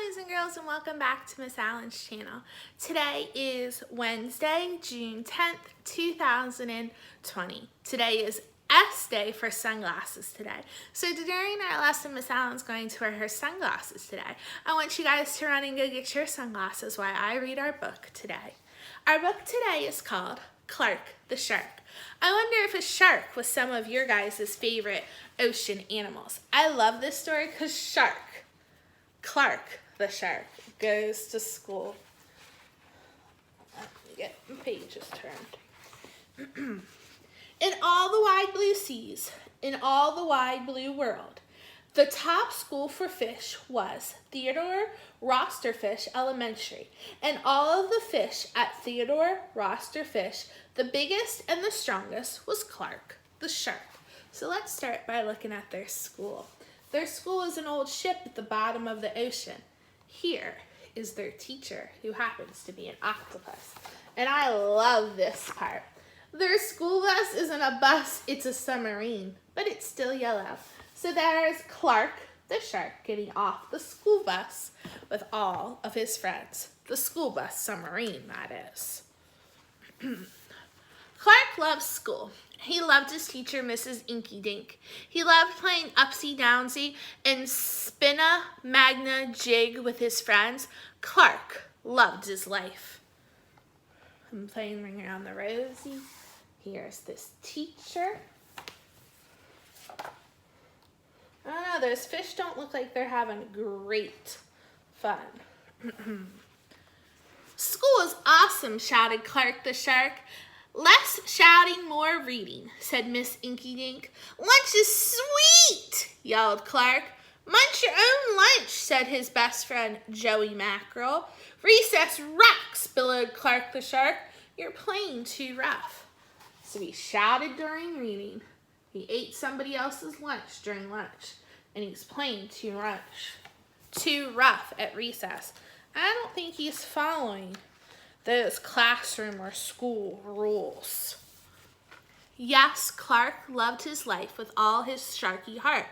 boys and girls, and welcome back to Miss Allen's channel. Today is Wednesday, June 10th, 2020. Today is S Day for sunglasses today. So during our lesson, Miss Allen's going to wear her sunglasses today. I want you guys to run and go get your sunglasses while I read our book today. Our book today is called Clark the Shark. I wonder if a shark was some of your guys' favorite ocean animals. I love this story because Clark the shark goes to school. Let me get the pages turned. In all the wide blue seas, in all the wide blue world, the top school for fish was Theodore Roster Fish Elementary, and all of the fish at Theodore Roster Fish, the biggest and the strongest was Clark the shark. So let's start by looking at their school. Their school is an old ship at the bottom of the ocean. Here is their teacher, who happens to be an octopus. And I love this part. Their school bus isn't a bus, it's a submarine, but it's still yellow. So there's Clark the shark getting off the school bus with all of his friends. The school bus submarine, that is. Clark loves school. He loved his teacher, Mrs. Inky Dink. He loved playing upsy-downsy and spinna magna jig with his friends. Clark loved his life. I'm playing Ring Around the Rosie. Here's this teacher. I don't know, those fish don't look like they're having great fun. School is awesome, shouted Clark the shark. Less shouting, more reading, said Miss Inky Dink. Lunch is sweet, yelled Clark. Munch your own lunch, said his best friend, Joey Mackerel. Recess rocks, bellowed Clark the shark. You're playing too rough. So he shouted during reading. He ate somebody else's lunch during lunch, and he's playing too rough at recess. I don't think he's following those classroom or school rules. Yes, Clark loved his life with all his sharky heart,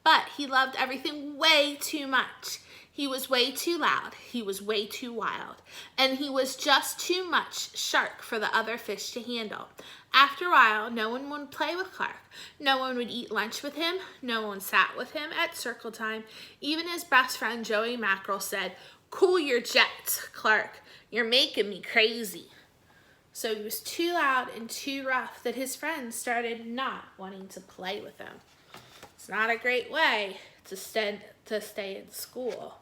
but he loved everything way too much. He was way too loud, he was way too wild, and he was just too much shark for the other fish to handle. After a while, no one would play with Clark. No one would eat lunch with him. No one sat with him at circle time. Even his best friend, Joey Mackerel, said, "Cool your jets, Clark. You're making me crazy." So he was too loud and too rough that his friends started not wanting to play with him. It's not a great way to stay in school.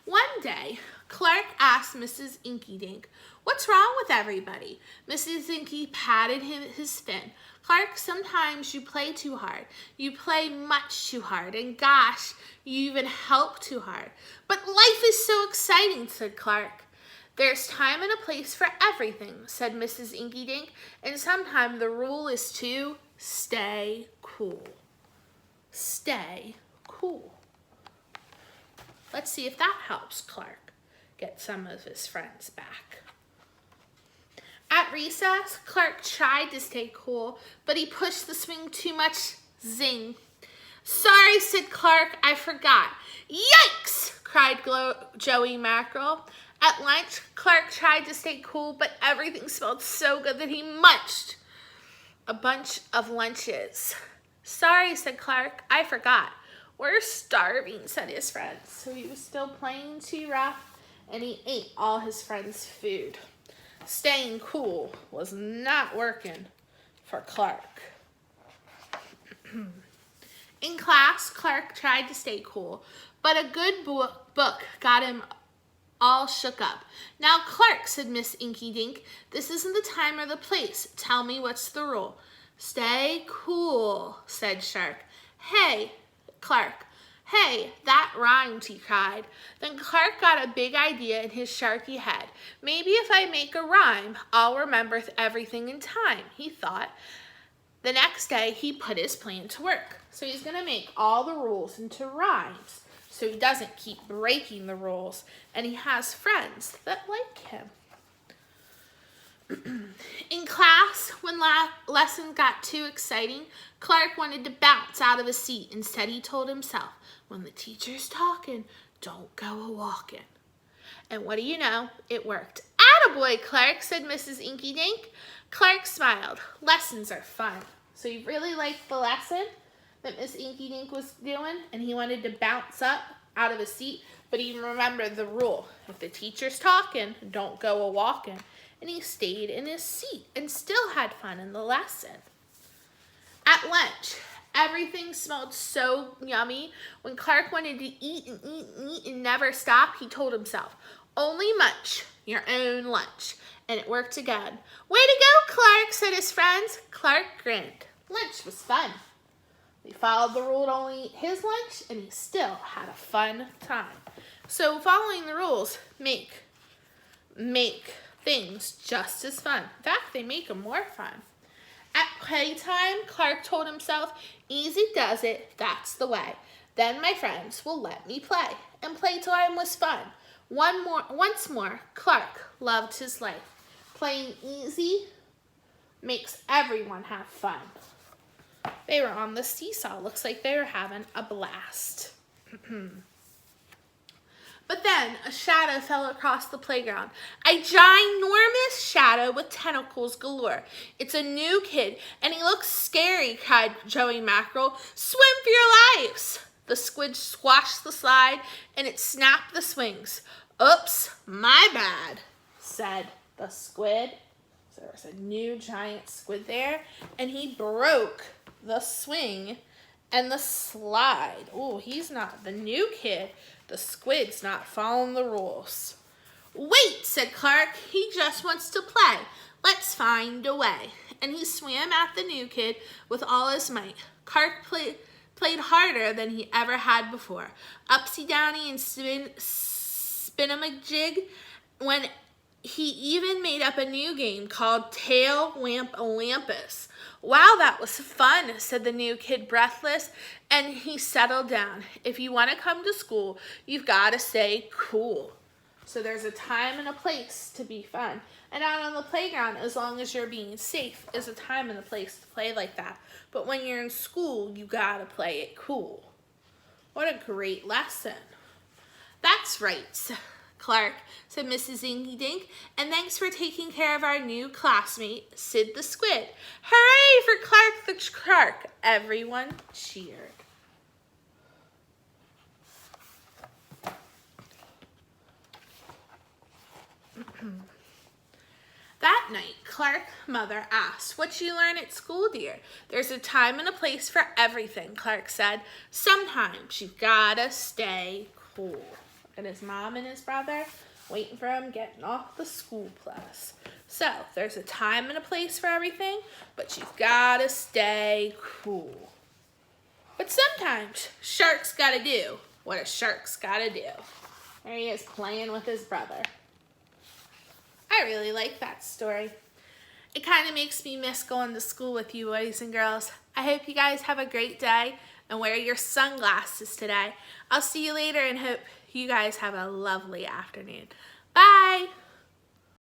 One day, Clark asked Mrs. Inky Dink, "What's wrong with everybody?" Mrs. Inky patted his fin. "Clark, sometimes you play too hard. You play much too hard, and gosh, you even help too hard. But life is so exciting," said Clark. "There's time and a place for everything," said Mrs. Inky Dink, "and sometimes the rule is to stay cool." Stay cool. Let's see if that helps Clark get some of his friends back. At recess, Clark tried to stay cool, but he pushed the swing too much. Zing. "Sorry," said Clark, "I forgot." "Yikes!" cried Joey Mackerel. At lunch, Clark tried to stay cool, but everything smelled so good that he munched a bunch of lunches. "Sorry," said Clark, "I forgot." "We're starving," said his friends. So he was still playing too rough, and he ate all his friends' food. Staying cool was not working for Clark. In class, Clark tried to stay cool, but a good book got him all shook up. "Now, Clark," said Miss Inky Dink, "this isn't the time or the place. Tell me what's the rule." "Stay cool," said Shark. Clark. "Hey, that rhymed," he cried. Then Clark got a big idea in his sharky head. "Maybe if I make a rhyme, I'll remember everything in time," he thought. The next day, he put his plan to work. So he's going to make all the rules into rhymes so he doesn't keep breaking the rules, and he has friends that like him. In class, when lessons got too exciting, Clark wanted to bounce out of his seat. Instead, he told himself, when the teacher's talking, don't go a-walking. And what do you know? It worked. "Attaboy, Clark," said Mrs. Inky Dink. Clark smiled. Lessons are fun. So he really liked the lesson that Miss Inky Dink was doing, and he wanted to bounce up out of his seat, but he remembered the rule. If the teacher's talking, don't go a-walking. And he stayed in his seat and still had fun in the lesson. At lunch, everything smelled so yummy. When Clark wanted to eat and eat and eat and never stop, he told himself, only munch your own lunch. And it worked again. "Way to go, Clark," said his friends. Clark grinned. Lunch was fun. He followed the rule to only eat his lunch, and he still had a fun time. So following the rules make things just as fun. In fact, they make them more fun. At playtime, Clark told himself, easy does it, that's the way. Then my friends will let me play. And playtime was fun. Once more, Clark loved his life. Playing easy makes everyone have fun. They were on the seesaw. Looks like they were having a blast. But then a shadow fell across the playground. A ginormous shadow with tentacles galore. "It's a new kid, and he looks scary," cried Joey Mackerel. "Swim for your lives!" The squid squashed the slide, and it snapped the swings. "Oops, my bad," said the squid. So there was a new giant squid there, and he broke the swing and the slide. Oh, he's not the new kid. The squid's not following the rules. "Wait," said Clark. "He just wants to play. Let's find a way." And he swam at the new kid with all his might. Clark played harder than he ever had before. Upsy-downy and spin-a-jig, when he even made up a new game called Tail Lamp Olympus. "Wow, that was fun," said the new kid, breathless, and he settled down. If you want to come to school, you've got to stay cool. So there's a time and a place to be fun. And out on the playground, as long as you're being safe, is a time and a place to play like that. But when you're in school, you got to play it cool. What a great lesson. "That's right, Clark," said Mrs. Inky Dink, "and thanks for taking care of our new classmate, Sid the Squid. Hooray for Clark the Shark!" Everyone cheered. That night, Clark's mother asked, "What'd you learn at school, dear?" "There's a time and a place for everything," Clark said. "Sometimes you've gotta stay cool." And his mom and his brother waiting for him getting off the school bus. So there's a time and a place for everything, but you've gotta stay cool. But sometimes sharks gotta do what a shark's gotta do. There he is playing with his brother. I really like that story. It kind of makes me miss going to school with you boys and girls. I hope you guys have a great day and wear your sunglasses today. I'll see you later and hope you guys have a lovely afternoon. Bye!